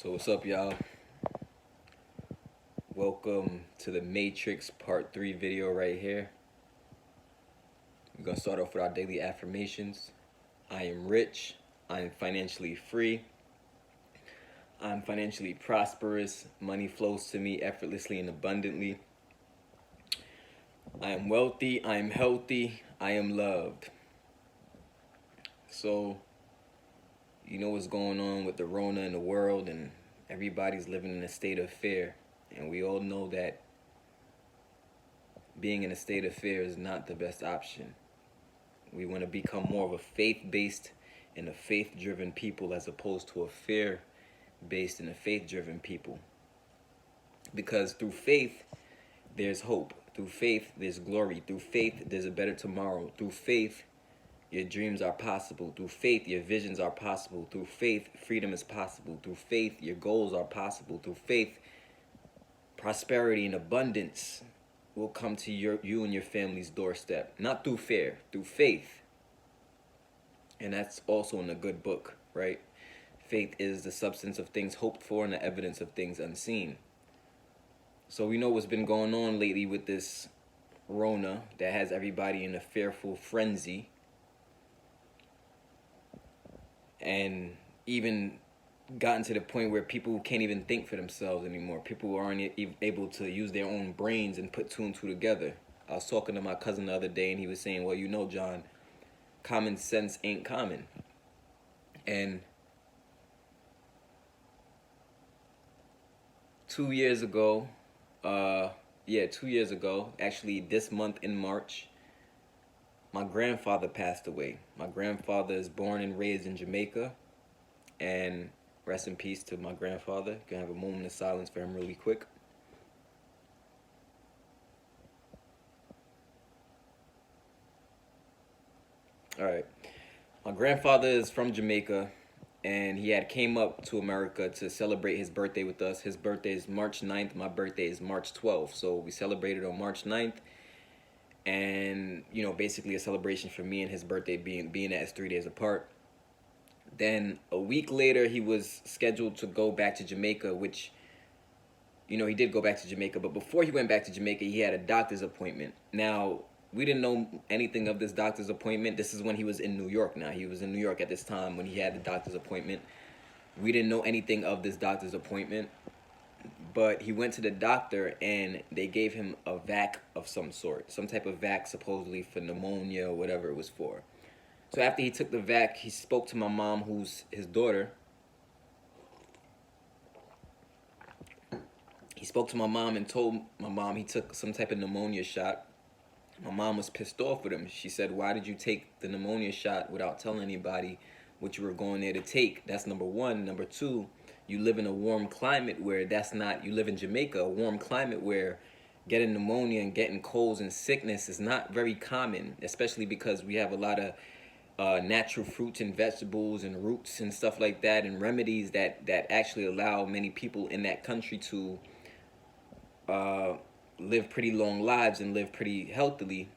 So what's up, y'all? Welcome to the Matrix Part 3 video right here. We're going to start off with our daily affirmations. I am rich. I am financially free. I'm financially prosperous. Money flows to me effortlessly and abundantly. I am wealthy. I am healthy. I am loved. So, you know what's going on with the Rona in the world, and everybody's living in a state of fear. And we all know that being in a state of fear is not the best option. We want to become more of a faith-based and a faith-driven people as opposed to a fear-based and a faith-driven people. Because through faith, there's hope. Through faith, there's glory. Through faith, there's a better tomorrow. Through faith, your dreams are possible. Through faith, your visions are possible. Through faith, freedom is possible. Through faith, your goals are possible. Through faith, prosperity and abundance will come to you and your family's doorstep. Not through fear, through faith. And that's also in a good book, right? Faith is the substance of things hoped for and the evidence of things unseen. So we know what's been going on lately with this Rona that has everybody in a fearful frenzy. And even gotten to the point where people can't even think for themselves anymore. People aren't able to use their own brains and put two and two together. I was talking to my cousin the other day and he was saying, well, you know, John, common sense ain't common. And 2 years ago, 2 years ago, actually this month in March, my grandfather passed away. My grandfather is born and raised in Jamaica, and rest in peace to my grandfather. You can have a moment of silence for him really quick. All right. My grandfather is from Jamaica, and he had came up to America to celebrate his birthday with us. His birthday is March 9th. My birthday is March 12th. So we celebrated on March 9th. And, you know, basically a celebration for me and his birthday being that it's 3 days apart. Then a week later, he was scheduled to go back to Jamaica, which, you know, he did go back to Jamaica. But before he went back to Jamaica, he had a doctor's appointment. Now, we didn't know anything of this doctor's appointment. This is when he was in New York now. He was in New York at this time when he had the doctor's appointment. We didn't know anything of this doctor's appointment. But he went to the doctor and they gave him a vac of some sort. Some type of vac supposedly for pneumonia or whatever it was for. So after he took the vac, he spoke to my mom, who's his daughter. He spoke to my mom and told my mom he took some type of pneumonia shot. My mom was pissed off with him. She said, why did you take the pneumonia shot without telling anybody what you were going there to take? That's number one. Number two, you live in a warm climate where that's not, you live in Jamaica, a warm climate where getting pneumonia and getting colds and sickness is not very common, especially because we have a lot of natural fruits and vegetables and roots and stuff like that, and remedies that actually allow many people in that country to live pretty long lives and live pretty healthily.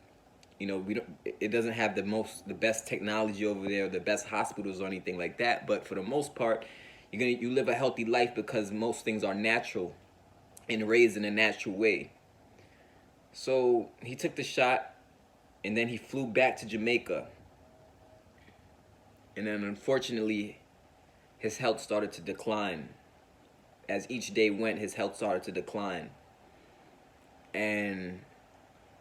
You know, it doesn't have the best technology over there, the best hospitals or anything like that, but for the most part, you live a healthy life because most things are natural and raised in a natural way. So he took the shot and then he flew back to Jamaica. And then unfortunately, his health started to decline. As each day went, his health started to decline. And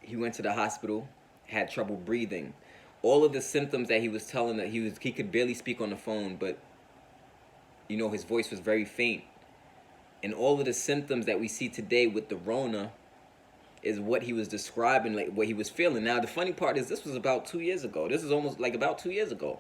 he went to the hospital, had trouble breathing. All of the symptoms that he was telling that he could barely speak on the phone, but you know, his voice was very faint. And all of the symptoms that we see today with the Rona is what he was describing, like what he was feeling. Now, the funny part is this was about 2 years ago. This is almost like about 2 years ago.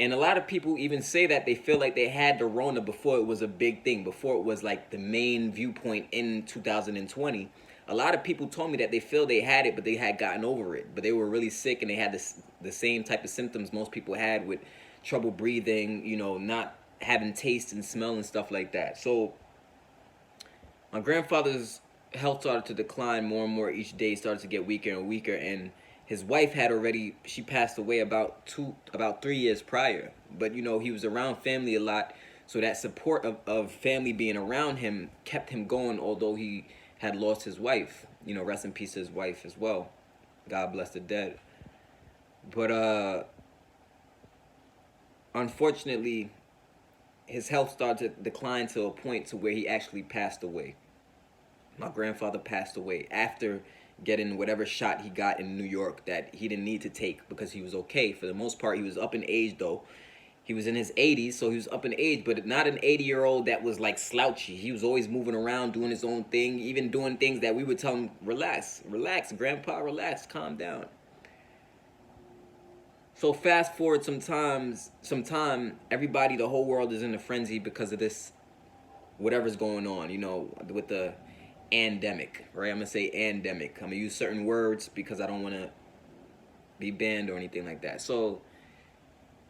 And a lot of people even say that they feel like they had the Rona before it was a big thing, before it was like the main viewpoint in 2020. A lot of people told me that they feel they had it, but they had gotten over it. But they were really sick and they had the same type of symptoms most people had, with trouble breathing, you know, not having taste and smell and stuff like that. So my grandfather's health started to decline more and more each day, started to get weaker and weaker, and his wife she passed away about 3 years prior. But you know, he was around family a lot, So that support of family being around him kept him going, although he had lost his wife. You know, rest in peace to his wife as well. God bless the dead. But unfortunately, his health started to decline to a point to where he actually passed away. My grandfather passed away after getting whatever shot he got in New York that he didn't need to take because he was okay. For the most part, he was up in age though. He was in his 80s, so he was up in age, but not an 80-year-old that was like slouchy. He was always moving around, doing his own thing, even doing things that we would tell him, relax, relax, grandpa, relax, calm down. So fast forward sometime, everybody, the whole world is in a frenzy because of this, whatever's going on, you know, with the endemic, right? I'm gonna say endemic. I'm gonna use certain words because I don't want to be banned or anything like that. So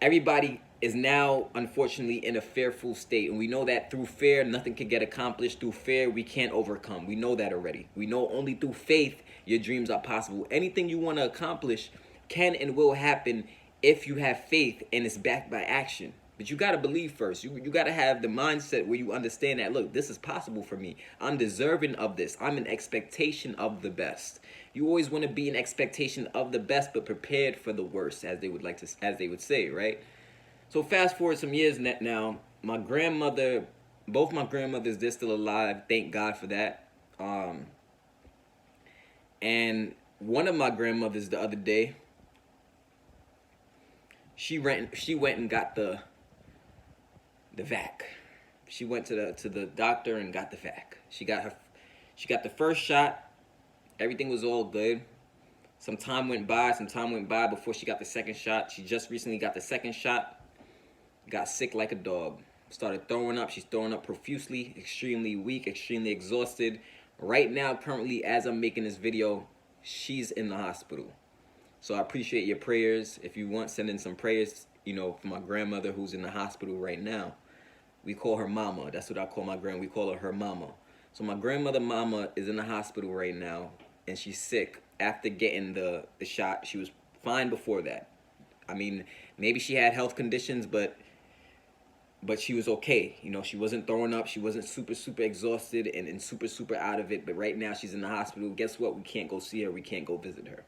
everybody is now, unfortunately, in a fearful state. And we know that through fear, nothing can get accomplished. Through fear, we can't overcome. We know that already. We know only through faith, your dreams are possible. Anything you want to accomplish can and will happen if you have faith and it's backed by action. But you got to believe first. You got to have the mindset where you understand that, look, this is possible for me. I'm deserving of this. I'm in expectation of the best. You always want to be in expectation of the best, but prepared for the worst, as they would say, right? So fast forward some years now, my grandmother, both my grandmothers, they're still alive. Thank God for that. And one of my grandmothers the other day, she went and got the vac. She went to the doctor and got the vac. She got the first shot. Everything was all good. Some time went by before she got the second shot. She just recently got the second shot. Got sick like a dog. Started throwing up. She's throwing up profusely, extremely weak, extremely exhausted. Right now, currently, as I'm making this video, she's in the hospital. So I appreciate your prayers. If you want, send in some prayers, you know, for my grandmother who's in the hospital right now. We call her Mama. That's what I call my grand. We call her Mama. So my grandmother Mama is in the hospital right now, and she's sick. After getting the shot, she was fine before that. I mean, maybe she had health conditions, but she was okay. You know, she wasn't throwing up. She wasn't super exhausted and super out of it. But right now she's in the hospital. Guess what? We can't go see her. We can't go visit her.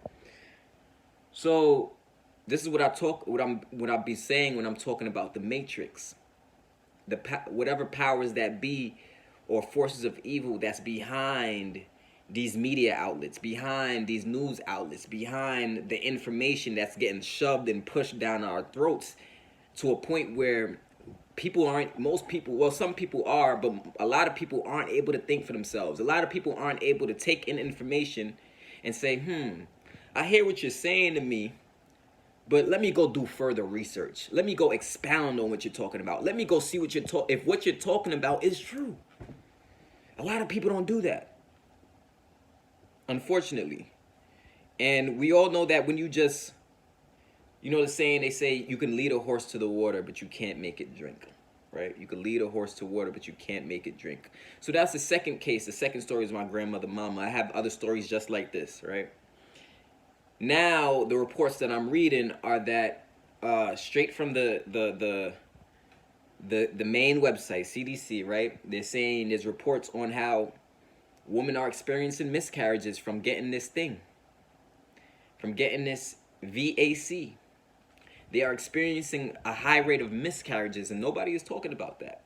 So this is what I'll be saying when I'm talking about the Matrix. Whatever powers that be or forces of evil that's behind these media outlets, behind these news outlets, behind the information that's getting shoved and pushed down our throats to a point where some people are, but a lot of people aren't able to think for themselves. A lot of people aren't able to take in information and say, I hear what you're saying to me, but let me go do further research. Let me go expound on what you're talking about. Let me go see if what you're talking about is true. A lot of people don't do that, unfortunately. And we all know that when you just, you know the saying, they say you can lead a horse to the water, but you can't make it drink, right? You can lead a horse to water, but you can't make it drink. So that's the second case. The second story is my grandmother, Mama. I have other stories just like this, right? Now, the reports that I'm reading are that straight from the main website, CDC, right? They're saying there's reports on how women are experiencing miscarriages from getting this thing, from getting this VAC. They are experiencing a high rate of miscarriages, and nobody is talking about that.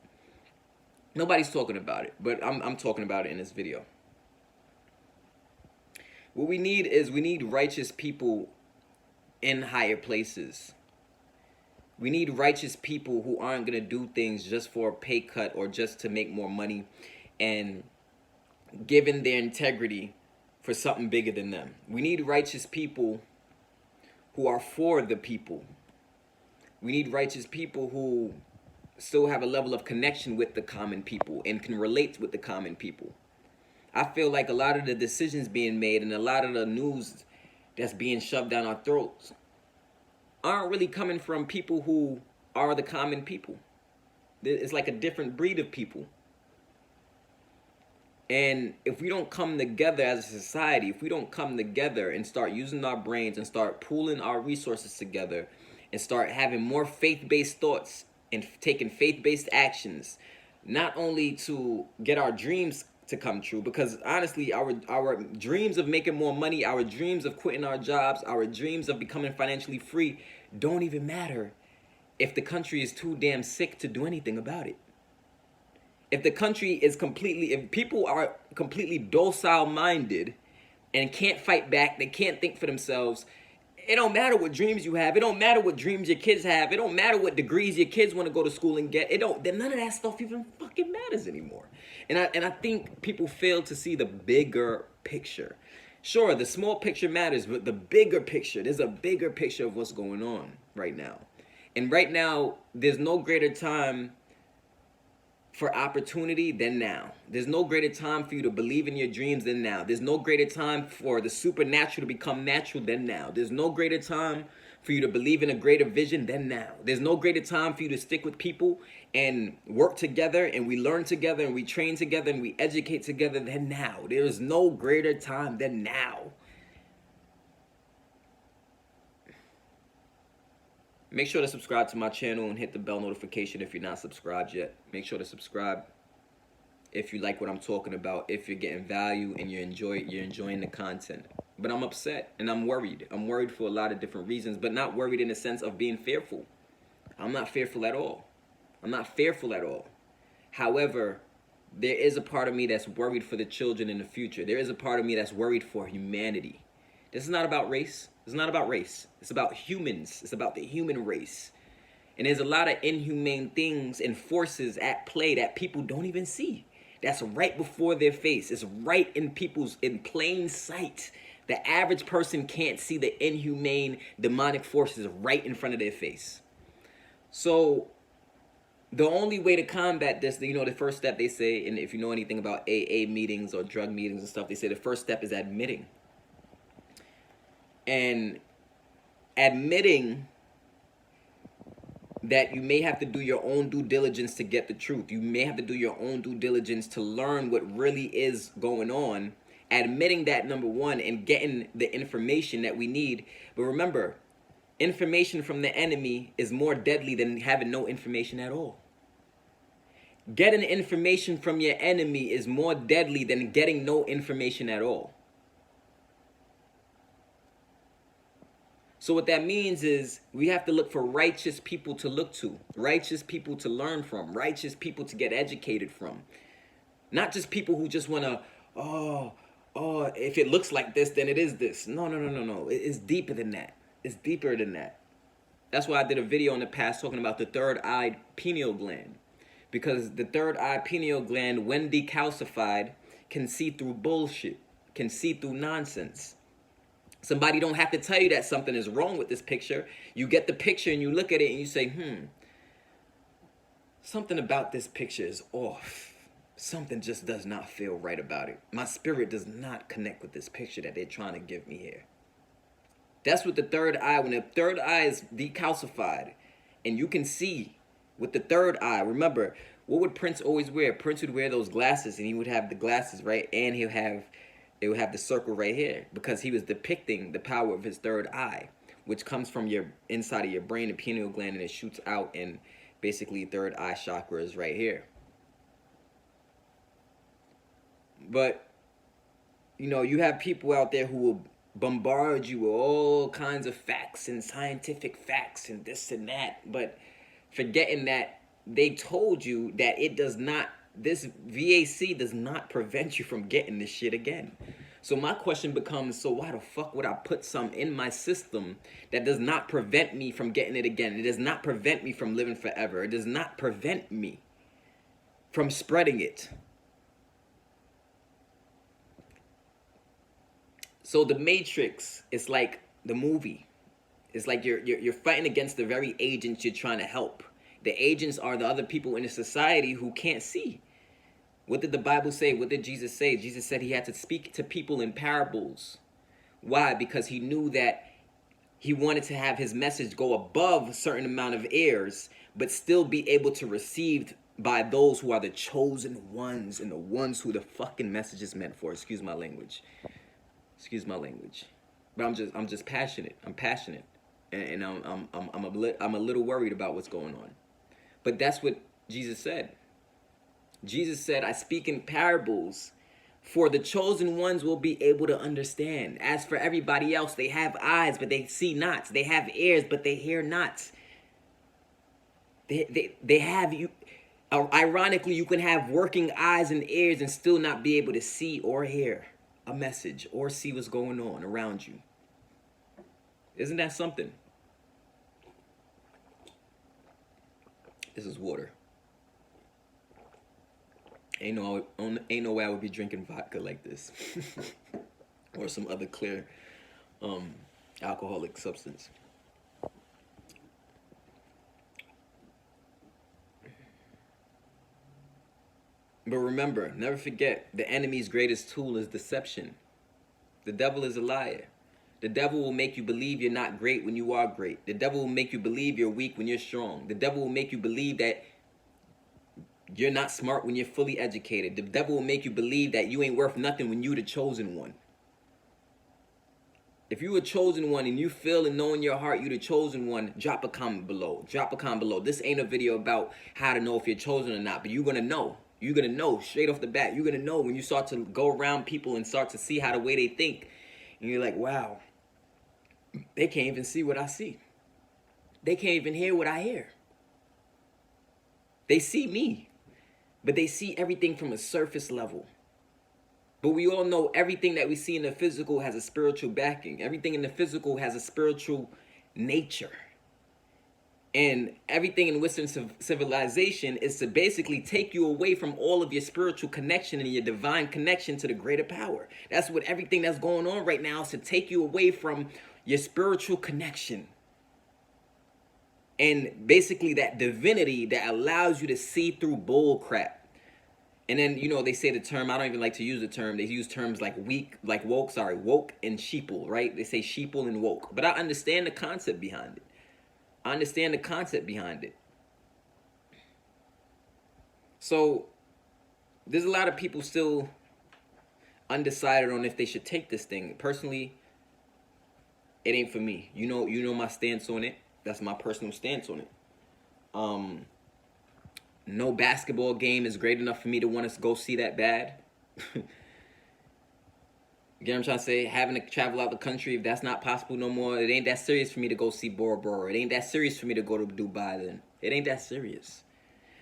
Nobody's talking about it, but I'm talking about it in this video. What we need is righteous people in higher places. We need righteous people who aren't going to do things just for a pay cut or just to make more money and giving their integrity for something bigger than them. We need righteous people who are for the people. We need righteous people who still have a level of connection with the common people and can relate with the common people. I feel like a lot of the decisions being made and a lot of the news that's being shoved down our throats aren't really coming from people who are the common people. It's like a different breed of people. And if we don't come together as a society, if we don't come together and start using our brains and start pooling our resources together and start having more faith-based thoughts and taking faith-based actions, not only to get our dreams to come true, because honestly, our dreams of making more money, our dreams of quitting our jobs, our dreams of becoming financially free don't even matter if the country is too damn sick to do anything about it. If the country is completely, if people are completely docile minded and can't fight back, they can't think for themselves, it don't matter what dreams you have. It don't matter what dreams your kids have. It don't matter what degrees your kids want to go to school and get. It don't. None of that stuff even fucking matters anymore. And I think people fail to see the bigger picture. Sure, the small picture matters, but the bigger picture. There's a bigger picture of what's going on right now. And right now, there's no greater time for opportunity than now. There's no greater time for you to believe in your dreams than now. There's no greater time for the supernatural to become natural than now. There's no greater time for you to believe in a greater vision than now. There's no greater time for you to stick with people and work together, and we learn together, and we train together, and we educate together than now. There is no greater time than now. Make sure to subscribe to my channel and hit the bell notification if you're not subscribed yet. Make sure to subscribe if you like what I'm talking about, if you're getting value and you're enjoying the content. But I'm upset and I'm worried. I'm worried for a lot of different reasons, but not worried in the sense of being fearful. I'm not fearful at all. I'm not fearful at all. However, there is a part of me that's worried for the children in the future. There is a part of me that's worried for humanity. This is not about race. It's not about race. It's about humans. It's about the human race. And there's a lot of inhumane things and forces at play that people don't even see. That's right before their face. It's right in plain sight. The average person can't see the inhumane, demonic forces right in front of their face. So the only way to combat this, the first step they say, and if you know anything about AA meetings or drug meetings and stuff, they say the first step is admitting. And admitting that you may have to do your own due diligence to get the truth. You may have to do your own due diligence to learn what really is going on. Admitting that, number one, and getting the information that we need. But remember, information from the enemy is more deadly than having no information at all. Getting information from your enemy is more deadly than getting no information at all. So what that means is we have to look for righteous people to look to, righteous people to learn from, righteous people to get educated from. Not just people who just want to, if it looks like this, then it is this. No. It's deeper than that. It's deeper than that. That's why I did a video in the past talking about the third-eyed pineal gland. Because the third-eye pineal gland, when decalcified, can see through bullshit, can see through nonsense. Somebody don't have to tell you that something is wrong with this picture. You get the picture and you look at it and you say, something about this picture is off. Something just does not feel right about it. My spirit does not connect with this picture that they're trying to give me here. That's what the third eye, when the third eye is decalcified and you can see with the third eye. Remember, what would Prince always wear? Prince would wear those glasses and he would have the glasses, right? And it would have the circle right here because he was depicting the power of his third eye, which comes from your inside of your brain, the pineal gland, and it shoots out, and basically third eye chakra is right here. But, you have people out there who will bombard you with all kinds of facts and scientific facts and this and that, but forgetting that they told you that this VAC does not prevent you from getting this shit again. So my question becomes, so why the fuck would I put some in my system that does not prevent me from getting it again? It does not prevent me from living forever. It does not prevent me from spreading it. So the Matrix is like the movie. It's like you're fighting against the very agents you're trying to help. The agents are the other people in the society who can't see. What did the Bible say? What did Jesus say? Jesus said he had to speak to people in parables. Why? Because he knew that he wanted to have his message go above a certain amount of ears, but still be able to receive by those who are the chosen ones and the ones who the fucking message is meant for. Excuse my language. Excuse my language. But I'm just passionate. I'm passionate. And I'm a little worried about what's going on. But that's what Jesus said. Jesus said, I speak in parables, for the chosen ones will be able to understand. As for everybody else, they have eyes, but they see not. They have ears, but they hear not. They have you. Ironically, you can have working eyes and ears and still not be able to see or hear a message or see what's going on around you. Isn't that something? This is water. Ain't no way I would be drinking vodka like this. Or some other clear alcoholic substance. But remember, never forget, the enemy's greatest tool is deception. The devil is a liar. The devil will make you believe you're not great when you are great. The devil will make you believe you're weak when you're strong. The devil will make you believe that you're not smart when you're fully educated. The devil will make you believe that you ain't worth nothing when you're the chosen one. If you're a chosen one and you feel and know in your heart you're the chosen one, drop a comment below. Drop a comment below. This ain't a video about how to know if you're chosen or not, but you're going to know. You're going to know straight off the bat. You're going to know when you start to go around people and start to see how the way they think. And you're like, wow, they can't even see what I see. They can't even hear what I hear. They see me, but they see everything from a surface level. But we all know everything that we see in the physical has a spiritual backing. Everything in the physical has a spiritual nature. And everything in Western civilization is to basically take you away from all of your spiritual connection and your divine connection to the greater power. That's what everything that's going on right now is, to take you away from your spiritual connection. And basically that divinity that allows you to see through bull crap. And then, you know, they say the term, I don't even like to use the term. They use terms like woke and sheeple, right? They say sheeple and woke. But I understand the concept behind it. I understand the concept behind it. So there's a lot of people still undecided on if they should take this thing. Personally, it ain't for me. You know my stance on it. That's my personal stance on it. No basketball game is great enough for me to want to go see that bad. You get what I'm trying to say? Having to travel out the country, if that's not possible no more, it ain't that serious for me to go see Bora Bora. It ain't that serious for me to go to Dubai then. It ain't that serious.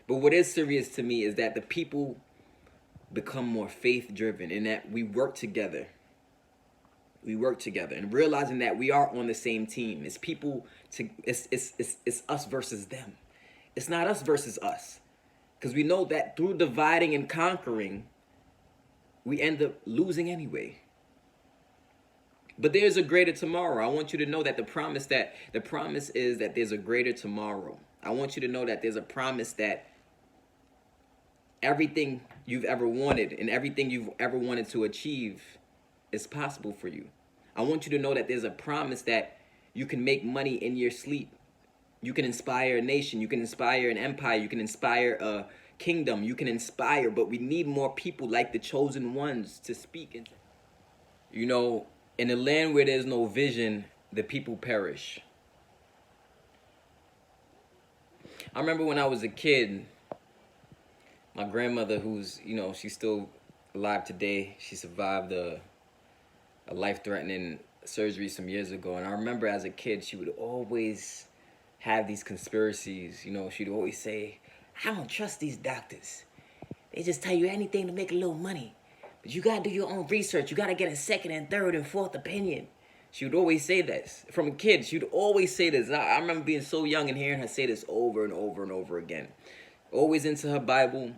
But what is serious to me is that the people become more faith-driven and that we work together. We work together and realizing that we are on the same team. It's people it's us versus them. It's not us versus us. Because we know that through dividing and conquering, we end up losing anyway. But there's a greater tomorrow. I want you to know that the promise is that there's a greater tomorrow. I want you to know that there's a promise that everything you've ever wanted and everything you've ever wanted to achieve is possible for you. I want you to know that there's a promise that you can make money in your sleep. You can inspire a nation. You can inspire an empire. You can inspire a kingdom. You can inspire, but we need more people like the chosen ones to speak. You know, in a land where there's no vision, the people perish. I remember when I was a kid, my grandmother, who's, you know, she's still alive today. She survived a life-threatening surgery some years ago. And I remember as a kid, she would always have these conspiracies. You know, she'd always say, I don't trust these doctors. They just tell you anything to make a little money. But you got to do your own research. You got to get a second and third and fourth opinion. She would always say this. From a kid, she would always say this. I remember being so young and hearing her say this over and over and over again. Always into her Bible.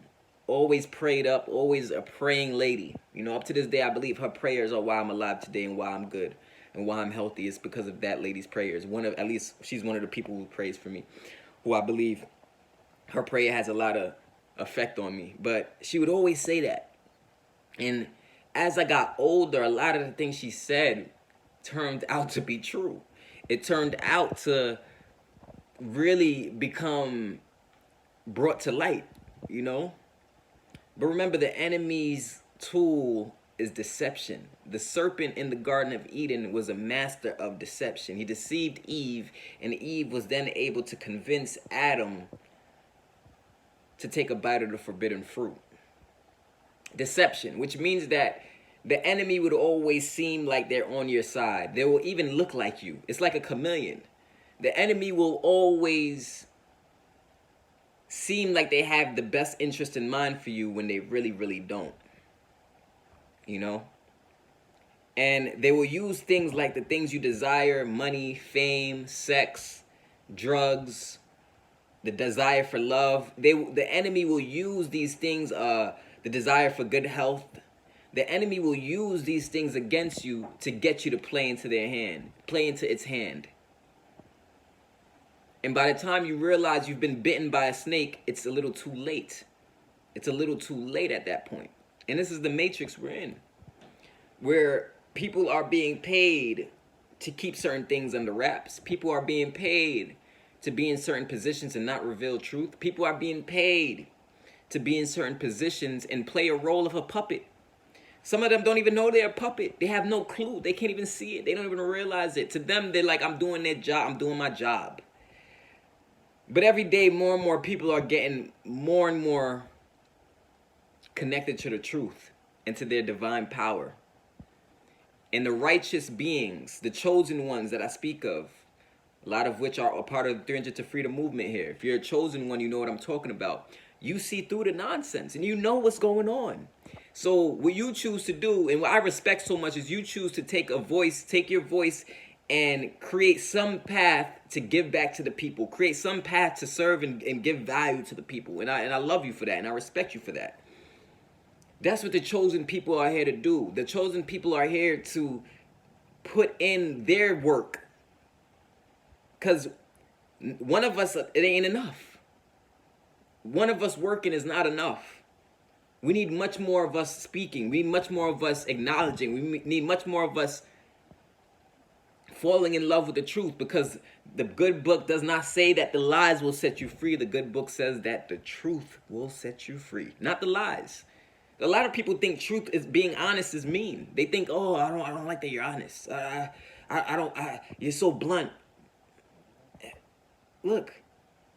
Always prayed up. Always a praying lady. You know, up to this day, I believe her prayers are why I'm alive today and why I'm good. And why I'm healthy is because of that lady's prayers. At least she's one of the people who prays for me, who I believe her prayer has a lot of effect on me. But she would always say that. And as I got older, a lot of the things she said turned out to be true. It turned out to really become brought to light, you know? But remember, the enemy's tool is deception. The serpent in the Garden of Eden was a master of deception. He deceived Eve, and Eve was then able to convince Adam to take a bite of the forbidden fruit. Deception, which means that the enemy would always seem like they're on your side. They will even look like you. It's like a chameleon. The enemy will always seem like they have the best interest in mind for you when they really, really don't. You know? And they will use things like the things you desire: money, fame, sex, drugs, the desire for love. The enemy will use these things, the desire for good health. The enemy will use these things against you to get you to play into their hand, play into its hand. And by the time you realize you've been bitten by a snake, it's a little too late. It's a little too late at that point. And this is the matrix we're in, where people are being paid to keep certain things under wraps. People are being paid to be in certain positions and not reveal truth. People are being paid to be in certain positions and play a role of a puppet. Some of them don't even know they're a puppet. They have no clue. They can't even see it. They don't even realize it. To them, they're like, I'm doing their job. I'm doing my job. But every day, more and more people are getting more and more connected to the truth and to their divine power. And the righteous beings, the chosen ones that I speak of, a lot of which are a part of the 300 to Freedom movement here. If you're a chosen one, you know what I'm talking about. You see through the nonsense and you know what's going on. So what you choose to do, and what I respect so much, is you choose to take your voice and create some path to give back to the people. Create some path to serve and give value to the people. And I love you for that, and I respect you for that. That's what the chosen people are here to do. The chosen people are here to put in their work. Because one of us, it ain't enough. One of us working is not enough. We need much more of us speaking. We need much more of us acknowledging. We need much more of us falling in love with the truth, because the good book does not say that the lies will set you free. The good book says that the truth will set you free, not the lies. A lot of people think truth is being honest is mean. They think, oh, I don't like that you're honest. You're so blunt. Look.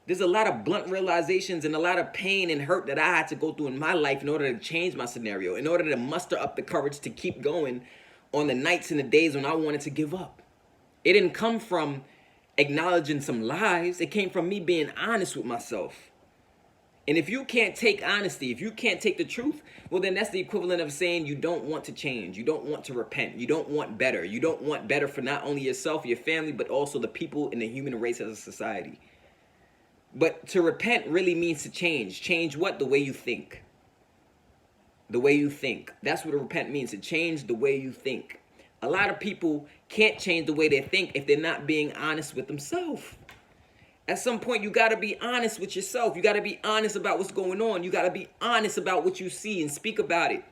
There's a lot of blunt realizations and a lot of pain and hurt that I had to go through in my life in order to change my scenario, in order to muster up the courage to keep going on the nights and the days when I wanted to give up. It didn't come from acknowledging some lies. It came from me being honest with myself. And if you can't take honesty, if you can't take the truth, well, then that's the equivalent of saying you don't want to change. You don't want to repent. You don't want better. You don't want better for not only yourself, your family, but also the people in the human race as a society. But to repent really means to change. Change what? The way you think. The way you think. That's what repent means, to change the way you think. A lot of people can't change the way they think if they're not being honest with themselves. At some point, you got to be honest with yourself. You got to be honest about what's going on. You got to be honest about what you see and speak about it.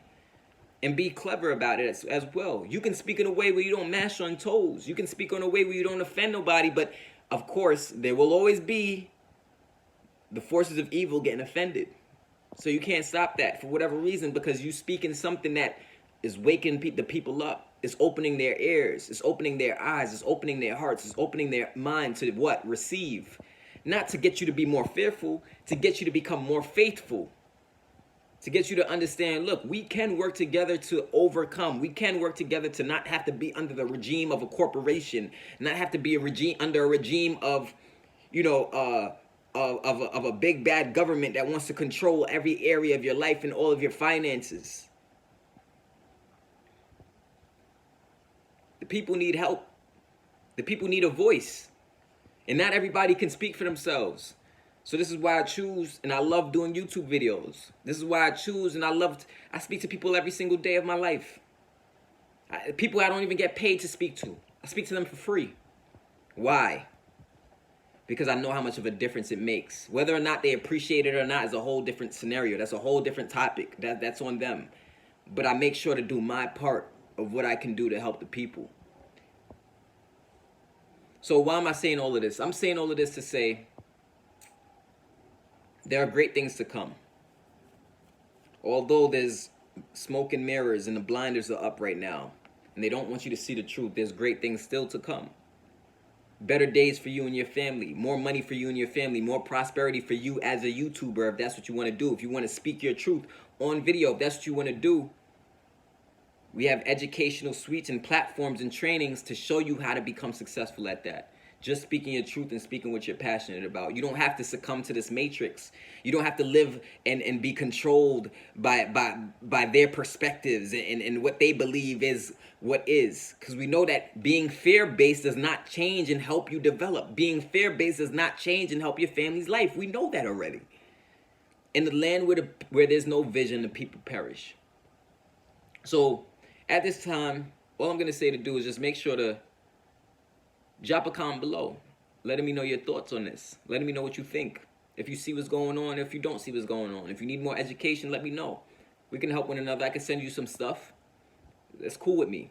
And be clever about it as well. You can speak in a way where you don't mash on toes. You can speak in a way where you don't offend nobody. But, of course, there will always be the forces of evil getting offended. So you can't stop that for whatever reason, because you speak in something that is waking the people up. It's opening their ears. It's opening their eyes. It's opening their hearts. It's opening their mind to what? Receive. Not to get you to be more fearful, to get you to become more faithful. To get you to understand, look, we can work together to overcome. We can work together to not have to be under the regime of a corporation, not have to be under a regime of, of a big bad government that wants to control every area of your life and all of your finances. The people need help. The people need a voice. And not everybody can speak for themselves. So this is why I choose, and I love doing YouTube videos. This is why I choose, and I speak to people every single day of my life. People I don't even get paid to speak to. I speak to them for free. Why? Because I know how much of a difference it makes. Whether or not they appreciate it or not is a whole different scenario. That's a whole different topic. That's on them. But I make sure to do my part of what I can do to help the people. So why am I saying all of this? I'm saying all of this to say there are great things to come. Although there's smoke and mirrors and the blinders are up right now, and they don't want you to see the truth, there's great things still to come. better days for you and your family, more money for you and your family, more prosperity for you as a YouTuber, if that's what you want to do. If you want to speak your truth on video, if that's what you want to do, we have educational suites and platforms and trainings to show you how to become successful at that. Just speaking your truth and speaking what you're passionate about. You don't have to succumb to this matrix. You don't have to live and be controlled by their perspectives and what they believe is what is. Because we know that being fear-based does not change and help you develop. Being fear-based does not change and help your family's life. We know that already. In the land where there's no vision, the people perish. So at this time, all I'm going to say to do is just make sure to drop a comment below, letting me know your thoughts on this, letting me know what you think. If you see what's going on, if you don't see what's going on, if you need more education, let me know. We can help one another. I can send you some stuff. That's cool with me.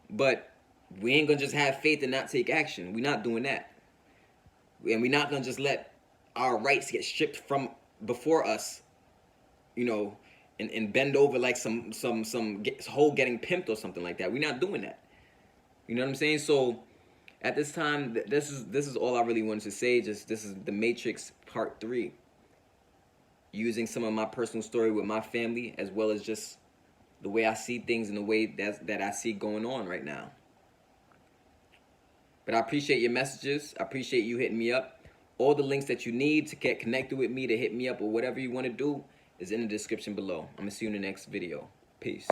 But we ain't gonna just have faith and not take action. We're not doing that. And we're not gonna just let our rights get stripped from before us, you know, and bend over like some whole getting pimped or something like that. We're not doing that. You know what I'm saying? So at this time, this is all I really wanted to say. Just this is the Matrix Part 3. Using some of my personal story with my family, as well as just the way I see things and the way that I see going on right now. But I appreciate your messages. I appreciate you hitting me up. All the links that you need to get connected with me, to hit me up or whatever you want to do, is in the description below. I'm going to see you in the next video. Peace.